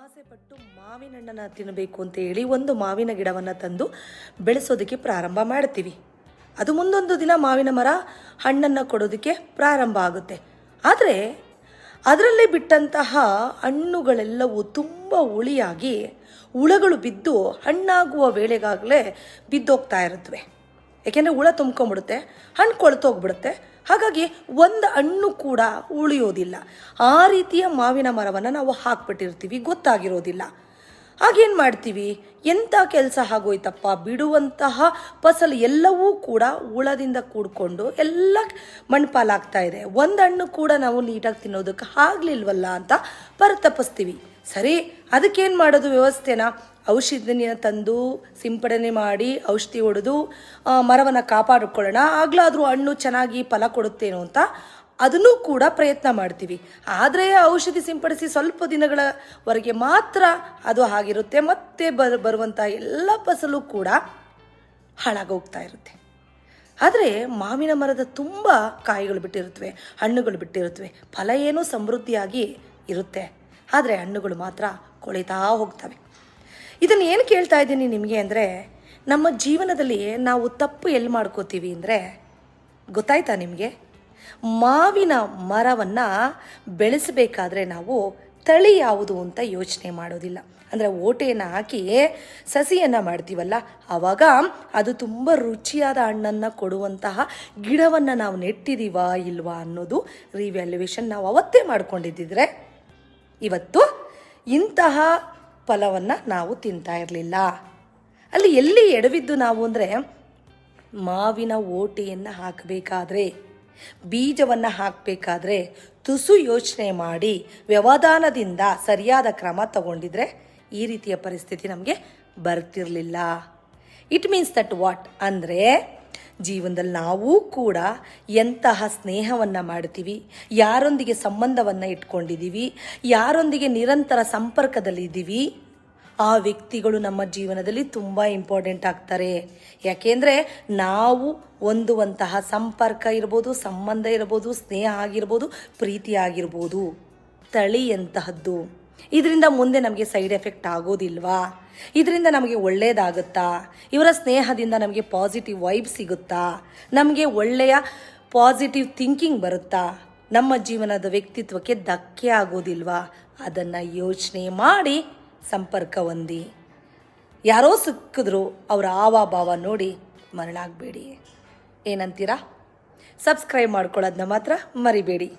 ಆಸೆ ಪಟ್ಟು ಮಾವಿನ ಹಣ್ಣನ್ನು ತಿನ್ನಬೇಕು ಅಂತ ಹೇಳಿ ಒಂದು ಮಾವಿನ ಗಿಡವನ್ನು ತಂದು ಬೆಳೆಸೋದಕ್ಕೆ ಪ್ರಾರಂಭ ಮಾಡ್ತೀವಿ. ಅದು ಮುಂದೊಂದು ದಿನ ಮಾವಿನ ಮರ ಹಣ್ಣನ್ನು ಕೊಡೋದಕ್ಕೆ ಪ್ರಾರಂಭ ಆಗುತ್ತೆ. ಆದರೆ ಅದರಲ್ಲಿ ಬಿಟ್ಟಂತಹ ಹಣ್ಣುಗಳೆಲ್ಲವೂ ತುಂಬ ಹುಳಿಯಾಗಿ ಹುಳಗಳು ಬಿದ್ದು ಹಣ್ಣಾಗುವ ವೇಳೆಗಾಗಲೇ ಬಿದ್ದೋಗ್ತಾ ಇರುತ್ತವೆ. ಏಕೆಂದರೆ ಹುಳ ತುಂಬ್ಕೊಂಡ್ಬಿಡುತ್ತೆ, ಹಣ್ಣು ಕೊಳ್ತೋಗ್ಬಿಡುತ್ತೆ. ಹಾಗಾಗಿ ಒಂದು ಹಣ್ಣು ಕೂಡ ಉಳಿಯೋದಿಲ್ಲ. ಆ ರೀತಿಯ ಮಾವಿನ ಮರವನ್ನು ನಾವು ಹಾಕ್ಬಿಟ್ಟಿರ್ತೀವಿ, ಗೊತ್ತಾಗಿರೋದಿಲ್ಲ. ಆಗೇನು ಮಾಡ್ತೀವಿ, ಎಂಥ ಕೆಲಸ ಆಗೋಯ್ತಪ್ಪ, ಬಿಡುವಂತಹ ಫಸಲು ಎಲ್ಲವೂ ಕೂಡ ಹುಳದಿಂದ ಕೂಡ್ಕೊಂಡು ಎಲ್ಲ ಮಣ್ಪಾಲಾಗ್ತಾ ಇದೆ, ಒಂದು ಹಣ್ಣು ಕೂಡ ನಾವು ನೀಟಾಗಿ ತಿನ್ನೋದಕ್ಕೆ ಆಗಲಿಲ್ವಲ್ಲ ಅಂತ ಪರಿತಪಿಸ್ತೀವಿ. ಸರಿ, ಅದಕ್ಕೇನು ಮಾಡೋದು ವ್ಯವಸ್ಥೆನ, ಔಷಧಿನ ತಂದು ಸಿಂಪಡಣೆ ಮಾಡಿ ಔಷಧಿ ಹೊಡೆದು ಮರವನ್ನು ಕಾಪಾಡಿಕೊಳ್ಳೋಣ, ಆಗಲಾದರೂ ಹಣ್ಣು ಚೆನ್ನಾಗಿ ಫಲ ಕೊಡುತ್ತೇನೋ ಅಂತ ಅದನ್ನು ಕೂಡ ಪ್ರಯತ್ನ ಮಾಡ್ತೀವಿ. ಆದರೆ ಔಷಧಿ ಸಿಂಪಡಿಸಿ ಸ್ವಲ್ಪ ದಿನಗಳವರೆಗೆ ಮಾತ್ರ ಅದು ಆಗಿರುತ್ತೆ. ಮತ್ತೆ ಬರುವಂಥ ಎಲ್ಲ ಫಸಲು ಕೂಡ ಹಾಳಾಗೋಗ್ತಾ ಇರುತ್ತೆ. ಆದರೆ ಮಾವಿನ ಮರದ ತುಂಬ ಕಾಯಿಗಳು ಬಿಟ್ಟಿರುತ್ತವೆ, ಹಣ್ಣುಗಳು ಬಿಟ್ಟಿರುತ್ತವೆ, ಫಲ ಏನೂ ಸಮೃದ್ಧಿಯಾಗಿ ಇರುತ್ತೆ. ಆದರೆ ಹಣ್ಣುಗಳು ಮಾತ್ರ ಕೊಳಿತಾ ಹೋಗ್ತವೆ. ಇದನ್ನು ಏನು ಕೇಳ್ತಾ ಇದ್ದೀನಿ ನಿಮಗೆ ಅಂದರೆ, ನಮ್ಮ ಜೀವನದಲ್ಲಿ ನಾವು ತಪ್ಪು ಎಲ್ಲಿ ಮಾಡ್ಕೋತೀವಿ ಅಂದರೆ, ಗೊತ್ತಾಯ್ತಾ ನಿಮಗೆ? ಮಾವಿನ ಮರವನ್ನು ಬೆಳೆಸಬೇಕಾದ್ರೆ ನಾವು ತಳಿ ಯಾವುದು ಅಂತ ಯೋಚನೆ ಮಾಡೋದಿಲ್ಲ. ಅಂದರೆ ಓಟೆಯನ್ನು ಹಾಕಿ ಸಸಿಯನ್ನು ಮಾಡ್ತೀವಲ್ಲ, ಆವಾಗ ಅದು ತುಂಬ ರುಚಿಯಾದ ಹಣ್ಣನ್ನು ಕೊಡುವಂತಹ ಗಿಡವನ್ನು ನಾವು ನೆಟ್ಟಿದ್ದೀವಾ ಇಲ್ವಾ ಅನ್ನೋದು ರಿವ್ಯಾಲ್ಯೂಯೇಷನ್ ನಾವು ಅವತ್ತೇ ಮಾಡ್ಕೊಂಡಿದ್ದಿದ್ರೆ ಇವತ್ತು ಇಂತಹ ಫಲವನ್ನು ನಾವು ತಿಂತಾ ಇರಲಿಲ್ಲ. ಅಲ್ಲಿ ಎಲ್ಲಿ ಎಡವಿದ್ದು ನಾವು ಅಂದರೆ, ಮಾವಿನ ಓಟೆಯನ್ನು ಹಾಕಬೇಕಾದ್ರೆ, ಬೀಜವನ್ನು ಹಾಕಬೇಕಾದ್ರೆ ತುಸು ಯೋಚನೆ ಮಾಡಿ ವ್ಯವಧಾನದಿಂದ ಸರಿಯಾದ ಕ್ರಮ ತಗೊಂಡಿದ್ರೆ ಈ ರೀತಿಯ ಪರಿಸ್ಥಿತಿ ನಮಗೆ ಬರ್ತಿರಲಿಲ್ಲ. ಇಟ್ ಮೀನ್ಸ್ ದಟ್ ವಾಟ್ ಅಂದರೆ, ಜೀವನದಲ್ಲಿ ನಾವು ಕೂಡ ಎಂತಹ ಸ್ನೇಹವನ್ನು ಮಾಡ್ತೀವಿ, ಯಾರೊಂದಿಗೆ ಸಂಬಂಧವನ್ನು ಇಟ್ಕೊಂಡಿದ್ದೀವಿ, ಯಾರೊಂದಿಗೆ ನಿರಂತರ ಸಂಪರ್ಕದಲ್ಲಿದ್ದೀವಿ, ಆ ವ್ಯಕ್ತಿಗಳು ನಮ್ಮ ಜೀವನದಲ್ಲಿ ತುಂಬ ಇಂಪಾರ್ಟೆಂಟ್ ಆಗ್ತಾರೆ. ಯಾಕೆಂದರೆ ನಾವು ಹೊಂದುವಂತಹ ಸಂಪರ್ಕ ಇರ್ಬೋದು, ಸಂಬಂಧ ಇರ್ಬೋದು, ಸ್ನೇಹ ಆಗಿರ್ಬೋದು, ಪ್ರೀತಿ ಆಗಿರ್ಬೋದು, ತಳಿಯಂತಹದ್ದು. ಇದರಿಂದ ಮುಂದೆ ನಮಗೆ ಸೈಡ್ ಎಫೆಕ್ಟ್ ಆಗೋದಿಲ್ವಾ? ಇದರಿಂದ ನಮಗೆ ಒಳ್ಳೆಯದಾಗುತ್ತಾ? ಇವರ ಸ್ನೇಹದಿಂದ ನಮಗೆ ಪಾಸಿಟಿವ್ ವೈಬ್ ಸಿಗುತ್ತಾ? ನಮಗೆ ಒಳ್ಳೆಯ ಪಾಸಿಟಿವ್ ಥಿಂಕಿಂಗ್ ಬರುತ್ತಾ? ನಮ್ಮ ಜೀವನದ ವ್ಯಕ್ತಿತ್ವಕ್ಕೆ ಧಕ್ಕೆ ಆಗೋದಿಲ್ವಾ? ಅದನ್ನು ಯೋಚನೆ ಮಾಡಿ ಸಂಪರ್ಕ ಹೊಂದಿ. ಯಾರೋ ಸಿಕ್ಕಿದ್ರು ಅವರ ಹಾವಭಾವ ನೋಡಿ ಮರಳಾಗಬೇಡಿ. ಏನಂತೀರಾ? ಸಬ್ಸ್ಕ್ರೈಬ್ ಮಾಡ್ಕೊಳ್ಳೋದನ್ನ ಮಾತ್ರ ಮರಿಬೇಡಿ.